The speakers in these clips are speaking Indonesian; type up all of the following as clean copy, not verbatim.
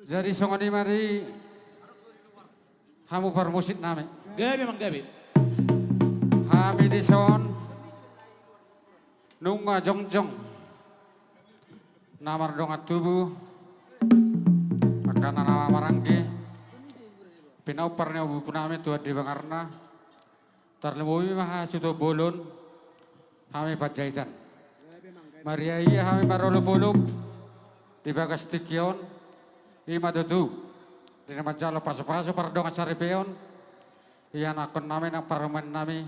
Jadi songoni mari hamu permusik nami. Gabi mang gabi. Hami di son nunga jongjong namar dongat tubuh akan nama marangke pinauparnya ubu punami tuat di bangarna terlebih maha suto bolon hami pajaitan Maria iya hami marolo polop di bagas tikion ima dudu di nama jalo paso-paso para dongat saripeon iya nakon nami nak paruman nami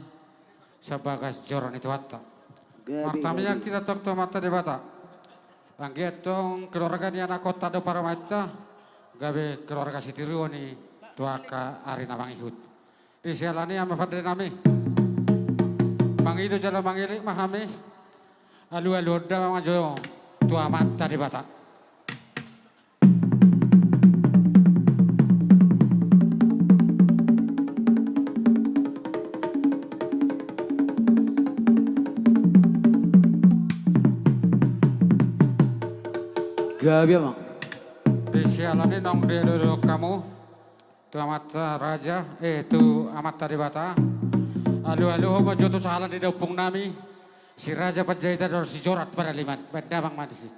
sebagas joron itu hatta martamnya kita tok to mata di bata anggetong keluarga ni anak kota do para mata gabe keluarga sitirioni tuaka ari namang ihut di sialani ama fadre nami mangido jala mangili mahami alu da majo tua mata di bata Gabi mang. di sialani nong de dulu kamu tu amat raja tu amat tadi bata alu homo joto salah di dopung nami si raja penjahit dan si jorat pada liman benda bang mati sih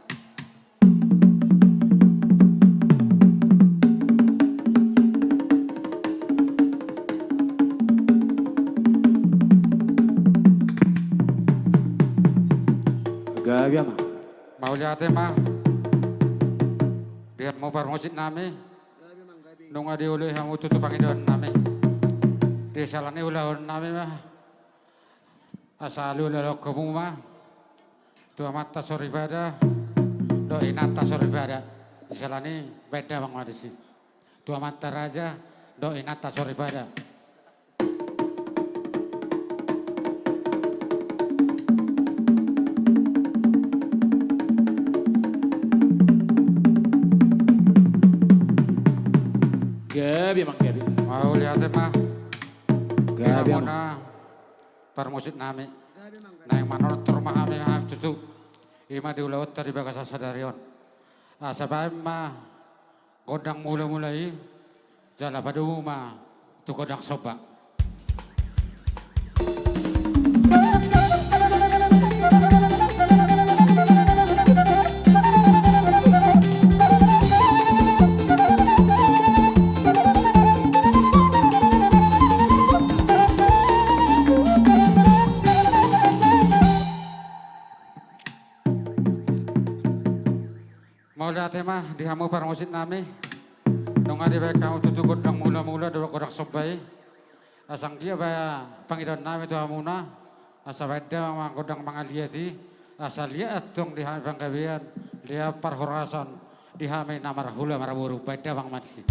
Gabi mang. mau lihat mah dia mau permusik nami nunga diului hamu tutup pangidon nami di salani ulahun nami mah asalu lalu kamu mah tua mata soribada do inata soribada di salani beda bang madisi tua mata raja do inata soribada Gabi mang gabi. mau lihat mah Gabi dia mang. mau permusik nami nah yang manor termahami ham tutu ima diulawat tadi bagas asadarion asabay mah godang mulai jala padu mah tu godang soba mau lihat mah di hamu permusik nami nunga di baik kamu tutu godang mula dua godang sobai asang dia baya pangidon nami tu hamuna asa beda mah godang mangaliati asa lihat tung di hami panggabian dia parhorasan di hami namar hula maraburu beda bang mati sih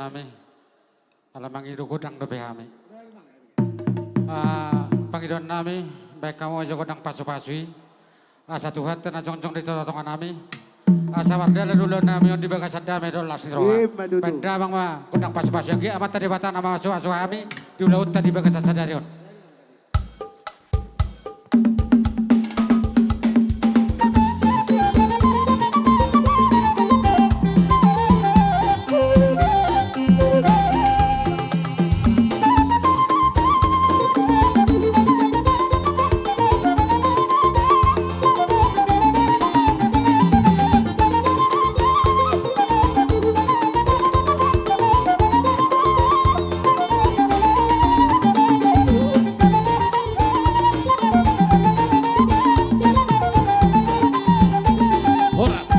nami. Alamang ido godang dope hami. Pangidon nami, baik kamu aja godang pasu-pasui. Asa Tuhan tena jong-jong di totongan nami. Asa warda dulu nami on di bagas dame do las roa. Penda bang ma godang pasu-pasu yang amat tadi bata nama asu-asu kami di laut tadi bagas sadarion. Horas.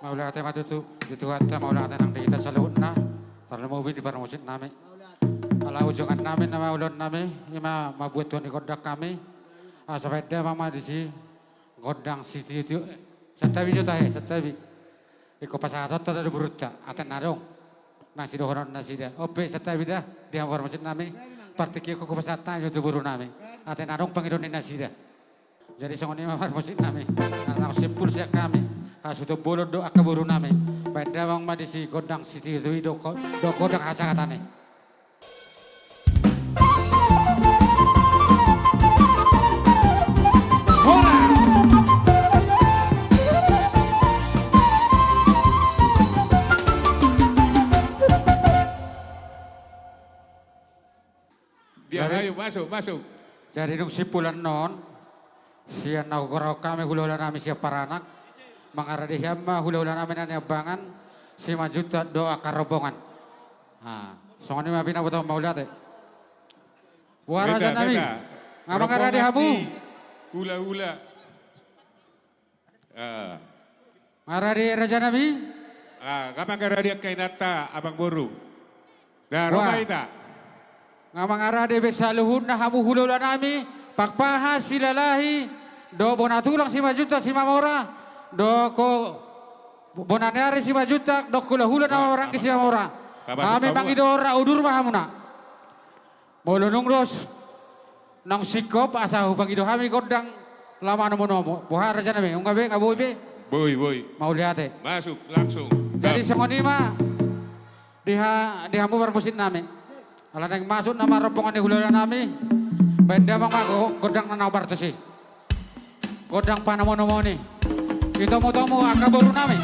Maula kata matu tu itu kata maula kata nang kita salut na. Karena mau di parmusit nami. Ala ujangan nami nama ulun nami. Ima mabuat tuan di kodak kami. Sampai dah mama di si godang siti itu. Setabi juta setabi. Iko pasatot ada beruta. Atan narong. Nasi dohoran nasi dah. Ope setabi dah. Dia parmusit nami. Partiki ko pasatan itu buru nami. Atan narong pangidonin nasi dah. Jadi songoni mah parmusit nami. Karena simpul siak kami. Sudah bolot doa keburu nami. Pada bang madi si godang siti itu do godang asa katane. Dia Dari- ayo masuk. Jadi nung sipulan non, siya nauguraw kami hula-hula namin siya paranak, mga radihama hula-hula namin na niyabangan, si majuta doa karobongan. So ano yung pinabutang maulat eh. Buara dyan namin, nga mga radihamu, Hula-hula. mga radihara dyan namin, Kapag karadia kay nata abang buru. Na Wah. Roma ita. nga mga radihara sa luhod na hamu hula-hula namin, pagpaha silalahi, do bonatulang si majuta si mamora, do ko bonanyari si majuta, do hula-hula na orang si mamora. Babasok Kami kamu. pangidora udur mahamuna. Mulunong los, nang sikop asa pangido kami kodang lama nomo. Buhara dyan namin, yung gabi, ngabuhi be, Boy. mauliate. Masuk langsung. Jadi sa ngonima, diha mo barbusin namin. Alam nang masuk na maropongan ni hululan namin. Benda mga godang na naubartosi. Godang panamonomo ni. Ito mo akaburu namin.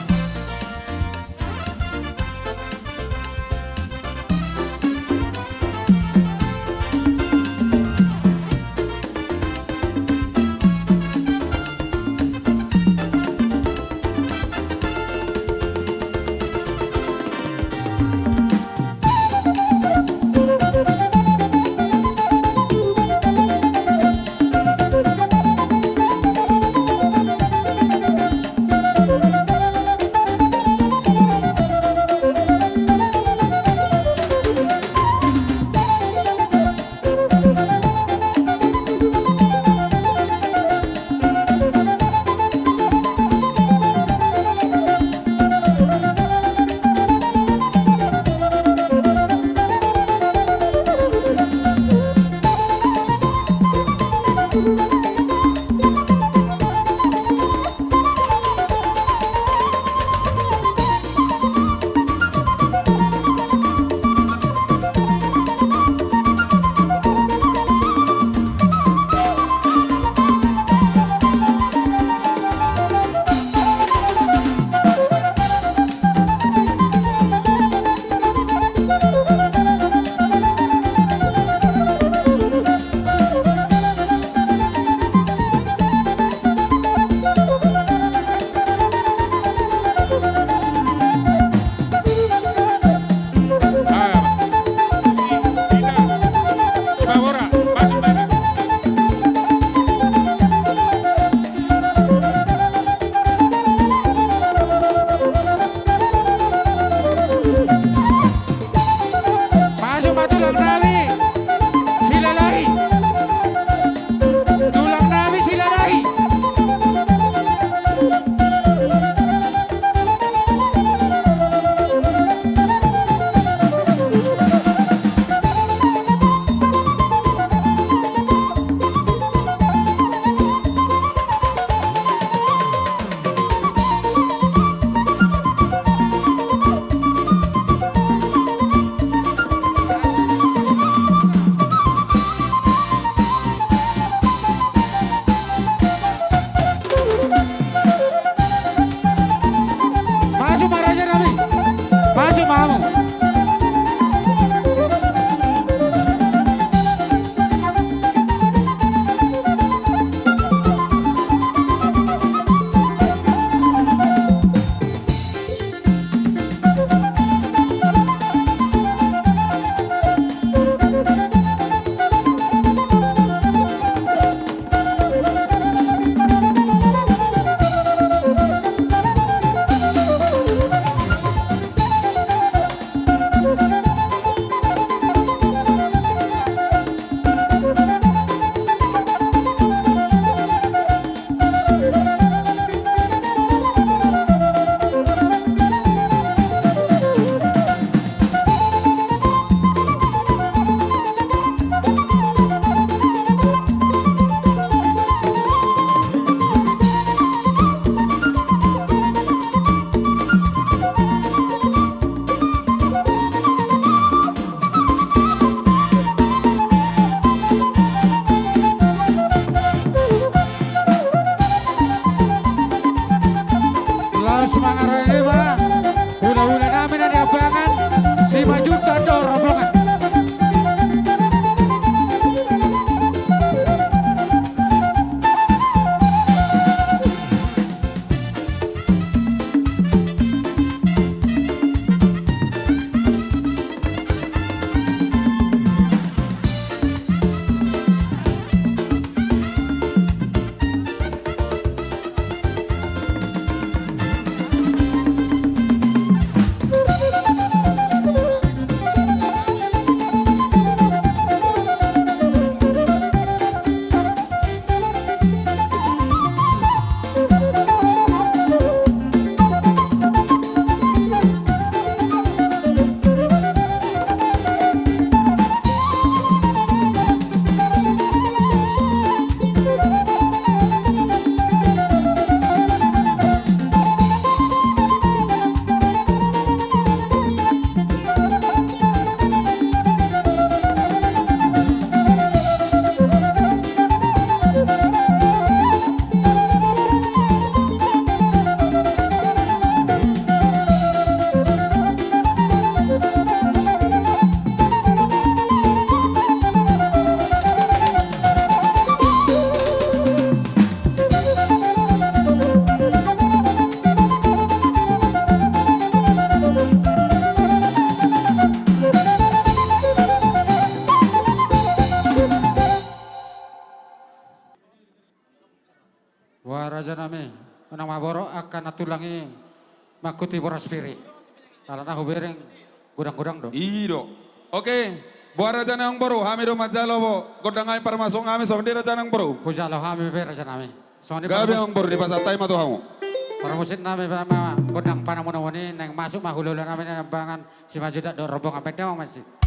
semangat ini mah. Hula-hula namin na niabangan. Si Majuta do rombongan. Waraja nami, menang maboro akan atulangi makuti boras piri. Kalau nak bereng gudang-gudang do. Ido. Oke. Buat raja nang baru, hamido majalo bo. Godang ay para masuk kami so di raja nang baru. Kujalo kami beraja nami. Soalnya Gabi ang baru di pasar tay matu hamu. para musim nami gudang panamuna wani neng masuk mahulula nami nang bangan si Majuda do rombongan pedang masih.